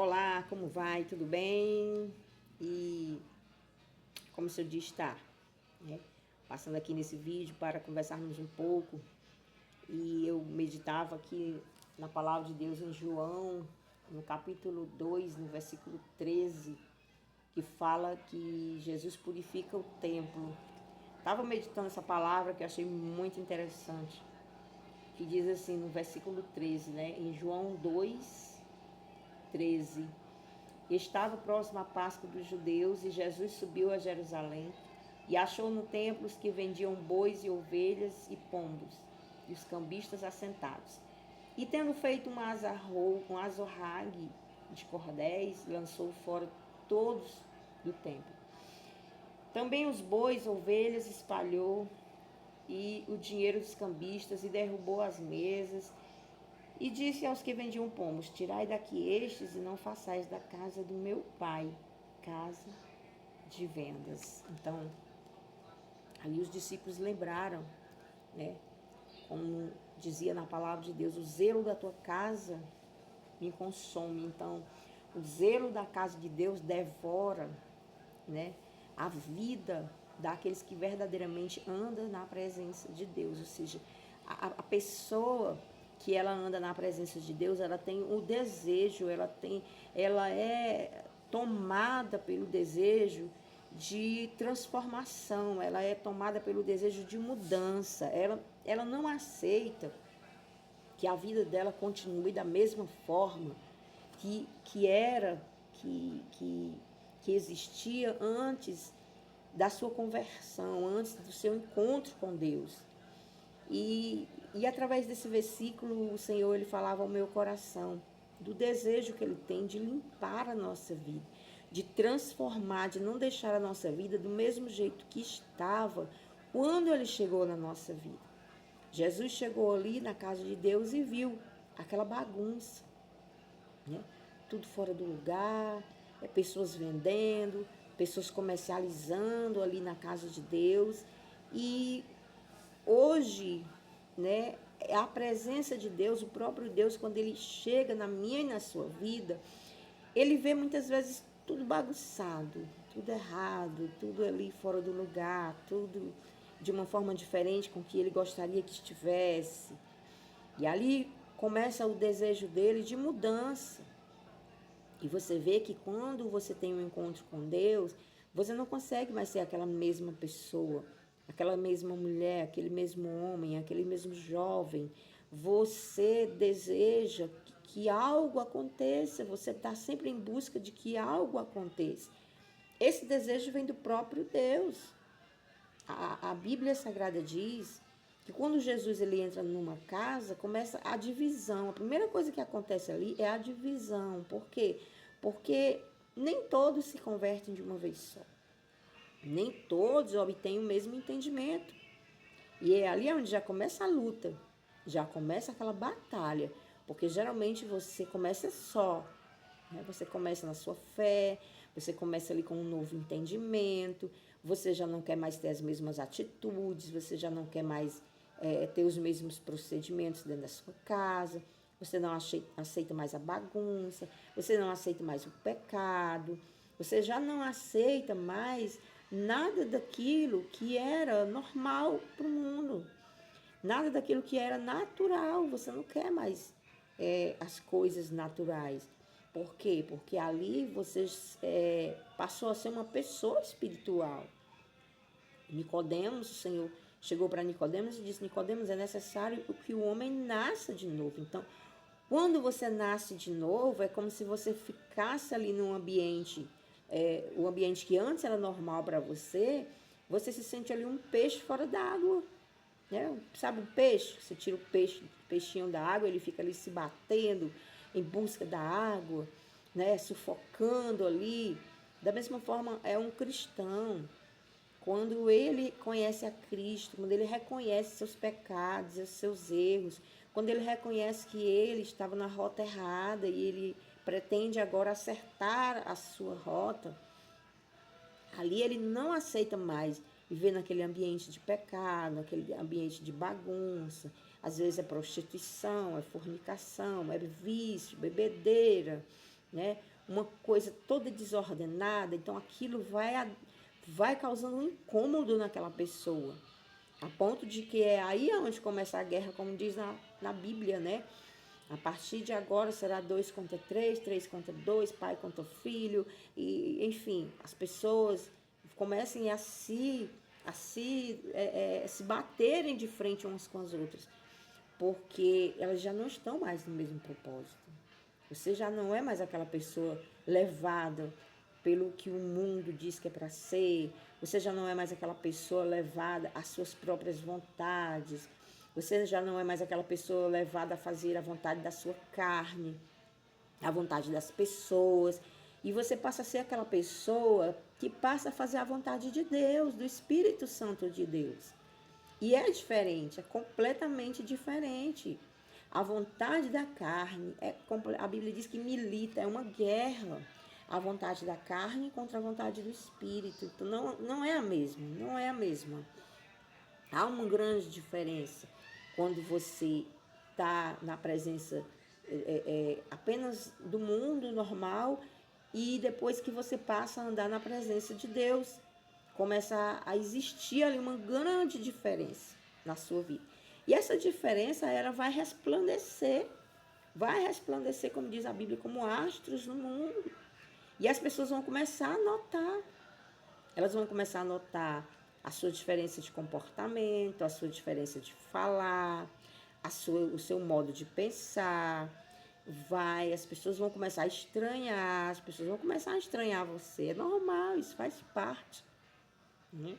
Olá, como vai? Tudo bem? E como o seu dia está? Né? Passando aqui nesse vídeo para conversarmos um pouco. E eu meditava aqui na palavra de Deus em João, no capítulo 2, no versículo 13, que fala que Jesus purifica o templo. Estava meditando essa palavra que eu achei muito interessante, que diz assim no versículo 13, né? Em João 2, 13. Estava próximo à Páscoa dos judeus e Jesus subiu a Jerusalém e achou no templo os que vendiam bois e ovelhas e pombos e os cambistas assentados. E tendo feito um azorrague de cordéis, lançou fora todos do templo. Também os bois, ovelhas espalhou e o dinheiro dos cambistas e derrubou as mesas. E disse aos que vendiam pombos: tirai daqui estes e não façais da casa do meu pai casa de vendas. Então, ali os discípulos lembraram, né? Como dizia na palavra de Deus, o zelo da tua casa me consome. Então, o zelo da casa de Deus devora, né, a vida daqueles que verdadeiramente andam na presença de Deus. Ou seja, a pessoa que ela anda na presença de Deus, ela tem o desejo, ela é tomada pelo desejo de transformação, ela é tomada pelo desejo de mudança, ela não aceita que a vida dela continue da mesma forma que era, que existia antes da sua conversão, antes do seu encontro com Deus. E através desse versículo, o Senhor ele falava ao meu coração do desejo que Ele tem de limpar a nossa vida, de transformar, de não deixar a nossa vida do mesmo jeito que estava quando Ele chegou na nossa vida. Jesus chegou ali na casa de Deus e viu aquela bagunça, né? Tudo fora do lugar, pessoas vendendo, pessoas comercializando ali na casa de Deus. E hoje, né, a presença de Deus, o próprio Deus, quando Ele chega na minha e na sua vida, Ele vê muitas vezes tudo bagunçado, tudo errado, tudo ali fora do lugar, tudo de uma forma diferente com que Ele gostaria que estivesse. E ali começa o desejo dele de mudança. E você vê que quando você tem um encontro com Deus, você não consegue mais ser aquela mesma pessoa, aquela mesma mulher, aquele mesmo homem, aquele mesmo jovem. Você deseja que algo aconteça, você está sempre em busca de que algo aconteça. Esse desejo vem do próprio Deus. A Bíblia Sagrada diz que quando Jesus ele entra numa casa, começa a divisão. A primeira coisa que acontece ali é a divisão. Por quê? Porque nem todos se convertem de uma vez só. Nem todos obtêm o mesmo entendimento. E é ali onde já começa a luta, já começa aquela batalha. Porque geralmente você começa só, né? Você começa na sua fé, você começa ali com um novo entendimento, você já não quer mais ter as mesmas atitudes, você já não quer mais ter os mesmos procedimentos dentro da sua casa, você não aceita mais a bagunça, você não aceita mais o pecado, você já não aceita mais nada daquilo que era normal para o mundo, nada daquilo que era natural, você não quer mais as coisas naturais. Por quê? Porque ali você passou a ser uma pessoa espiritual. Nicodemos, o Senhor chegou para Nicodemos e disse: Nicodemos, é necessário que o homem nasça de novo. Então, quando você nasce de novo, é como se você ficasse ali num ambiente, o ambiente que antes era normal para você, você se sente ali um peixe fora d'água. Né? Sabe o peixe? Você tira o peixinho da água, ele fica ali se batendo em busca da água, né? Sufocando ali. Da mesma forma, é um cristão. Quando ele conhece a Cristo, quando ele reconhece seus pecados, os seus erros, quando ele reconhece que ele estava na rota errada e ele pretende agora acertar a sua rota, ali ele não aceita mais viver naquele ambiente de pecado, naquele ambiente de bagunça. Às vezes é prostituição, é fornicação, é vício, bebedeira, né? Uma coisa toda desordenada, então aquilo vai causando um incômodo naquela pessoa, a ponto de que é aí onde começa a guerra, como diz na Bíblia, né? A partir de agora será 2 contra 3, 3 contra 2, pai contra filho, e enfim, as pessoas comecem se baterem de frente umas com as outras, porque elas já não estão mais no mesmo propósito. Você já não é mais aquela pessoa levada pelo que o mundo diz que é para ser. Você já não é mais aquela pessoa levada às suas próprias vontades. Você já não é mais aquela pessoa levada a fazer a vontade da sua carne, a vontade das pessoas. E você passa a ser aquela pessoa que passa a fazer a vontade de Deus, do Espírito Santo de Deus. E é diferente, é completamente diferente. A vontade da carne, a Bíblia diz que milita, é uma guerra. A vontade da carne contra a vontade do Espírito. Então, não é a mesma, não é a mesma. Há uma grande diferença quando você está na presença apenas do mundo normal e depois que você passa a andar na presença de Deus. Começa a existir ali uma grande diferença na sua vida. E essa diferença, ela vai resplandecer, como diz a Bíblia, como astros no mundo. E as pessoas vão começar a notar. Elas vão começar a notar a sua diferença de comportamento, a sua diferença de falar, o seu modo de pensar. As pessoas vão começar a estranhar, as pessoas vão começar a estranhar você. É normal, isso faz parte. Né?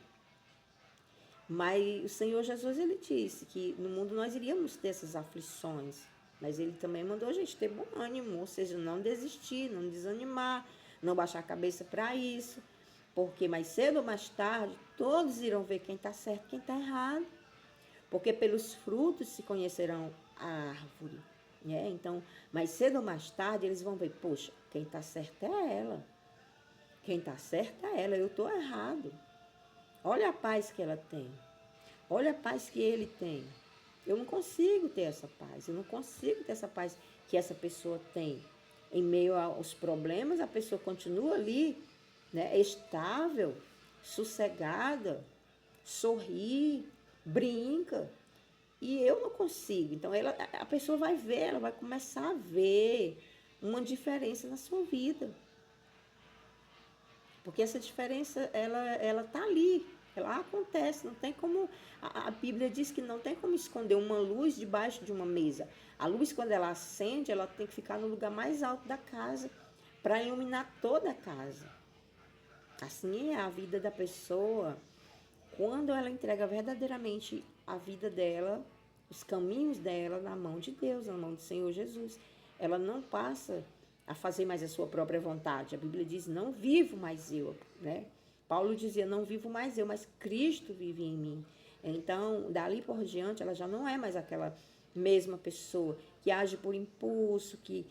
Mas o Senhor Jesus, ele disse que no mundo nós iríamos ter essas aflições, mas ele também mandou a gente ter bom ânimo, ou seja, não desistir, não desanimar, não baixar a cabeça para isso, porque mais cedo ou mais tarde todos irão ver quem está certo e quem está errado, porque pelos frutos se conhecerão a árvore, né? Então, mais cedo ou mais tarde eles vão ver, poxa, quem está certo é ela, quem está certo é ela, eu estou errado. Olha a paz que ela tem. Olha a paz que ele tem. Eu não consigo ter essa paz. Eu não consigo ter essa paz que essa pessoa tem. Em meio aos problemas, a pessoa continua ali, né, estável, sossegada, sorri, brinca. E eu não consigo. Então, a pessoa vai ver, ela vai começar a ver uma diferença na sua vida. Porque essa diferença, ela tá ali, ela acontece, não tem como... A Bíblia diz que não tem como esconder uma luz debaixo de uma mesa. A luz, quando ela acende, ela tem que ficar no lugar mais alto da casa para iluminar toda a casa. Assim é a vida da pessoa, quando ela entrega verdadeiramente a vida dela, os caminhos dela na mão de Deus, na mão do Senhor Jesus. Ela não passa a fazer mais a sua própria vontade. A Bíblia diz, não vivo mais eu, né? Paulo dizia, não vivo mais eu, mas Cristo vive em mim. Então, dali por diante, ela já não é mais aquela mesma pessoa que age por impulso, que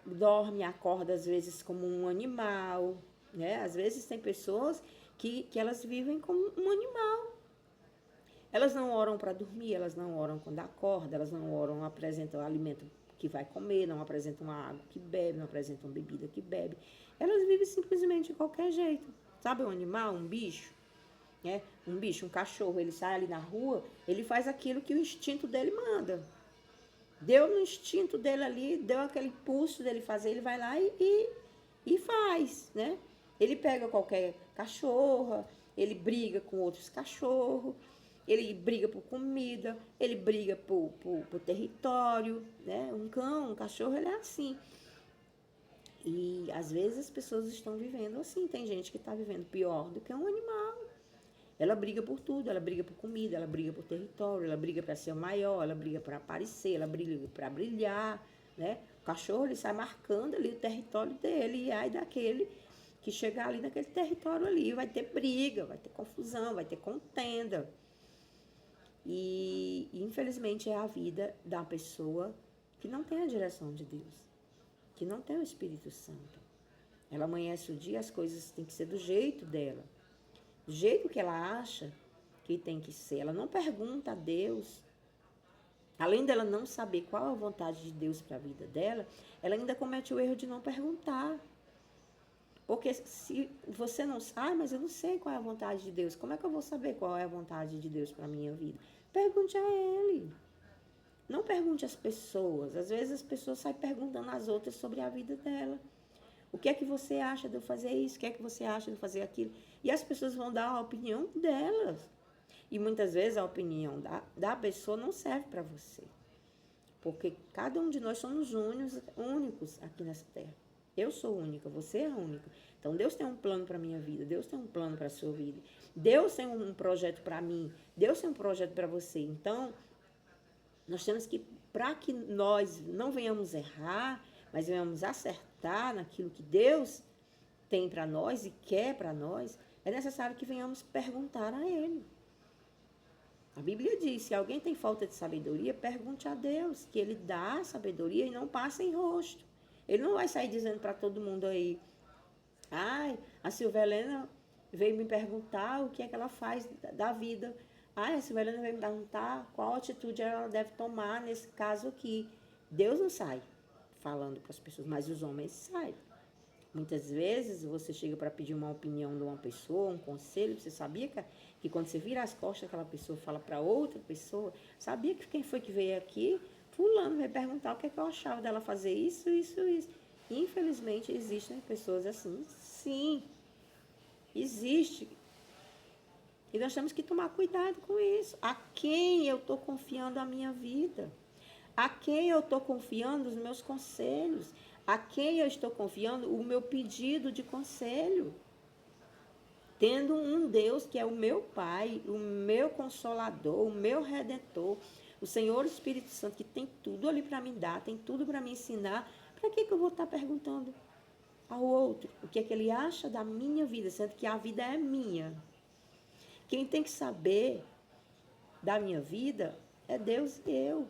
dorme e acorda às vezes como um animal, né? Às vezes tem pessoas que elas vivem como um animal. Elas não oram para dormir, elas não oram quando acordam, elas não oram, não apresentam o alimento que vai comer, não apresentam a água que bebe, não apresentam a bebida que bebe. Elas vivem simplesmente de qualquer jeito. Sabe um animal, um bicho? Né? Um bicho, um cachorro, ele sai ali na rua, ele faz aquilo que o instinto dele manda. Deu no instinto dele ali, deu aquele impulso dele fazer, ele vai lá e faz, né? Ele pega qualquer cachorra, ele briga com outros cachorros, ele briga por comida, ele briga por território, né? Um cão, um cachorro, ele é assim. E às vezes as pessoas estão vivendo assim. Tem gente que está vivendo pior do que um animal. Ela briga por tudo, ela briga por comida, ela briga por território, ela briga para ser maior, ela briga para aparecer, ela briga para brilhar, né? O cachorro, ele sai marcando ali o território dele, e aí daquele que chegar ali naquele território ali, vai ter briga, vai ter confusão, vai ter contenda. E infelizmente é a vida da pessoa que não tem a direção de Deus, que não tem o Espírito Santo. Ela amanhece o dia, as coisas têm que ser do jeito dela, do jeito que ela acha que tem que ser. Ela não pergunta a Deus, além dela não saber qual a vontade de Deus para a vida dela, ela ainda comete o erro de não perguntar. Porque se você não sabe, mas eu não sei qual é a vontade de Deus, como é que eu vou saber qual é a vontade de Deus para a minha vida? Pergunte a Ele. Não pergunte às pessoas. Às vezes as pessoas saem perguntando às outras sobre a vida dela. O que é que você acha de eu fazer isso? O que é que você acha de eu fazer aquilo? E as pessoas vão dar a opinião delas. E muitas vezes a opinião da pessoa não serve para você. Porque cada um de nós somos únicos aqui nessa terra. Eu sou única, você é única. Então Deus tem um plano para a minha vida, Deus tem um plano para a sua vida. Deus tem um projeto para mim, Deus tem um projeto para você. Então, nós temos que, para que nós não venhamos errar, mas venhamos acertar naquilo que Deus tem para nós e quer para nós, é necessário que venhamos perguntar a Ele. A Bíblia diz, se alguém tem falta de sabedoria, pergunte a Deus, que Ele dá a sabedoria e não passa em rosto. Ele não vai sair dizendo para todo mundo aí, ai, a Silvelena veio me perguntar o que é que ela faz da vida. Ai, a Silvelena veio me perguntar qual atitude ela deve tomar nesse caso aqui. Deus não sai falando para as pessoas, mas os homens saem. Muitas vezes você chega para pedir uma opinião de uma pessoa, um conselho, você sabia que quando você vira as costas, aquela pessoa fala para outra pessoa, sabia que quem foi que veio aqui? Fulano veio perguntar o que é que eu achava dela fazer isso, isso, isso. Infelizmente, existem pessoas assim. Sim, existe. E nós temos que tomar cuidado com isso. A quem eu estou confiando a minha vida? A quem eu estou confiando os meus conselhos? A quem eu estou confiando o meu pedido de conselho? Tendo um Deus que é o meu Pai, o meu Consolador, o meu Redentor, o Senhor Espírito Santo, que tem tudo ali para me dar, tem tudo para me ensinar, para que eu vou estar perguntando ao outro o que é que ele acha da minha vida, sendo que a vida é minha? Quem tem que saber da minha vida é Deus e eu.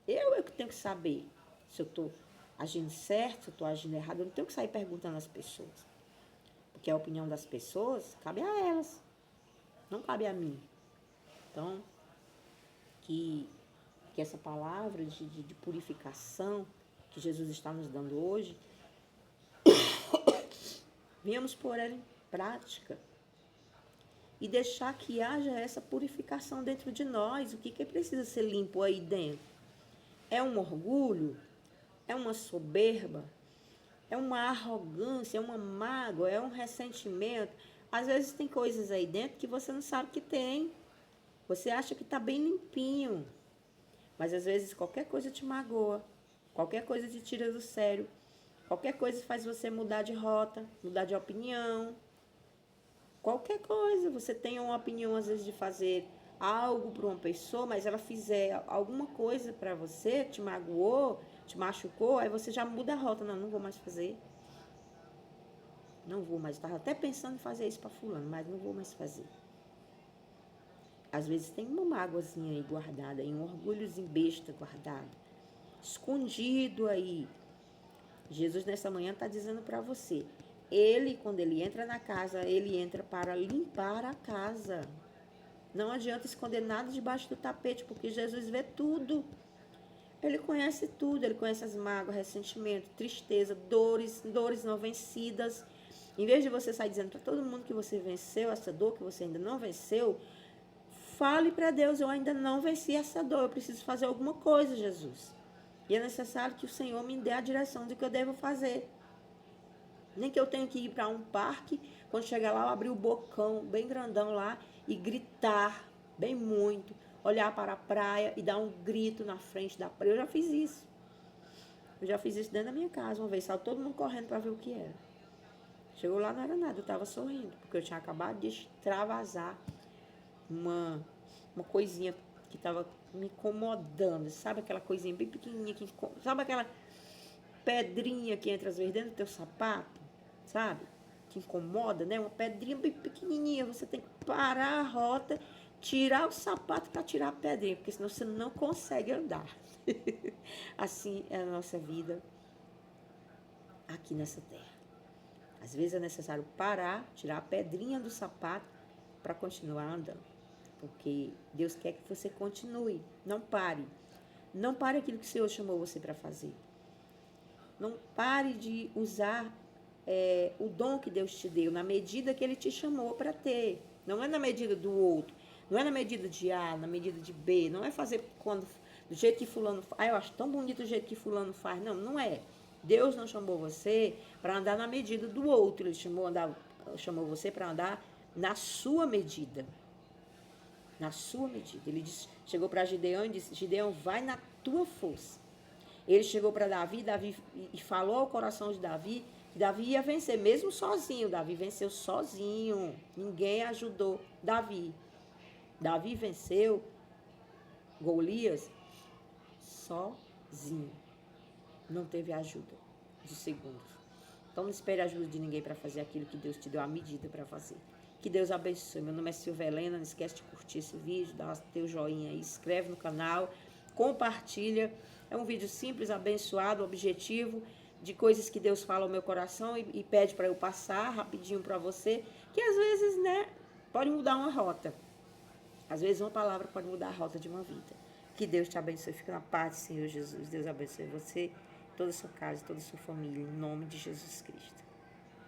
Eu é que tenho que saber se eu estou agindo certo, se eu estou agindo errado. Eu não tenho que sair perguntando às pessoas. Porque a opinião das pessoas cabe a elas, não cabe a mim. Então, que essa palavra de purificação que Jesus está nos dando hoje, venhamos pôr ela em prática e deixar que haja essa purificação dentro de nós. O que precisa ser limpo aí dentro? É um orgulho? É uma soberba? É uma arrogância? É uma mágoa? É um ressentimento? Às vezes tem coisas aí dentro que você não sabe que tem. Você acha que está bem limpinho. Mas às vezes qualquer coisa te magoa. Qualquer coisa te tira do sério. Qualquer coisa faz você mudar de rota, mudar de opinião. Qualquer coisa. Você tem uma opinião às vezes de fazer algo para uma pessoa, mas ela fizer alguma coisa para você, te magoou, te machucou, aí você já muda a rota. Não, não vou mais fazer. Não vou mais. Estava até pensando em fazer isso para fulano, mas não vou mais fazer. Às vezes tem uma mágoazinha aí guardada, um orgulhozinho besta guardado, escondido aí. Jesus nessa manhã está dizendo para você, ele, quando ele entra na casa, ele entra para limpar a casa. Não adianta esconder nada debaixo do tapete, porque Jesus vê tudo. Ele conhece tudo, ele conhece as mágoas, ressentimento, tristeza, dores não vencidas. Em vez de você sair dizendo para todo mundo que você venceu essa dor, que você ainda não venceu, fale para Deus, eu ainda não venci essa dor, eu preciso fazer alguma coisa, Jesus. E é necessário que o Senhor me dê a direção do que eu devo fazer. Nem que eu tenha que ir para um parque, quando chegar lá, eu abrir o bocão bem grandão lá e gritar bem muito, olhar para a praia e dar um grito na frente da praia. Eu já fiz isso. Eu já fiz isso dentro da minha casa uma vez, saiu todo mundo correndo para ver o que era. Chegou lá, não era nada, eu estava sorrindo, porque eu tinha acabado de extravasar uma coisinha que estava me incomodando, sabe aquela coisinha bem pequenininha, sabe aquela pedrinha que entra às vezes dentro do teu sapato, sabe? Que incomoda, né? Uma pedrinha bem pequenininha, você tem que parar a rota, tirar o sapato para tirar a pedrinha, porque senão você não consegue andar. Assim é a nossa vida aqui nessa terra. Às vezes é necessário parar, tirar a pedrinha do sapato para continuar andando. Porque Deus quer que você continue, não pare. Não pare aquilo que o Senhor chamou você para fazer. Não pare de usar o dom que Deus te deu, na medida que Ele te chamou para ter. Não é na medida do outro. Não é na medida de A, na medida de B. Não é fazer do jeito que fulano faz. Eu acho tão bonito do jeito que fulano faz. Não, não é. Deus não chamou você para andar na medida do outro. Ele chamou você para andar na sua medida. Na sua medida. Ele chegou para Gideão e disse: Gideão, vai na tua força. Ele chegou para Davi e falou ao coração de Davi que Davi ia vencer, mesmo sozinho. Davi venceu sozinho. Ninguém ajudou Davi. Davi venceu Golias sozinho. Não teve ajuda de segundos. Então não espere a ajuda de ninguém para fazer aquilo que Deus te deu a medida para fazer. Que Deus abençoe. Meu nome é Silvia Helena. Não esquece de curtir esse vídeo, dá teu joinha aí, inscreve no canal, compartilha. É um vídeo simples, abençoado, objetivo, de coisas que Deus fala ao meu coração e pede para eu passar rapidinho para você, que às vezes, pode mudar uma rota. Às vezes uma palavra pode mudar a rota de uma vida. Que Deus te abençoe. Fica na paz, Senhor Jesus. Deus abençoe você, toda a sua casa, toda a sua família, em nome de Jesus Cristo.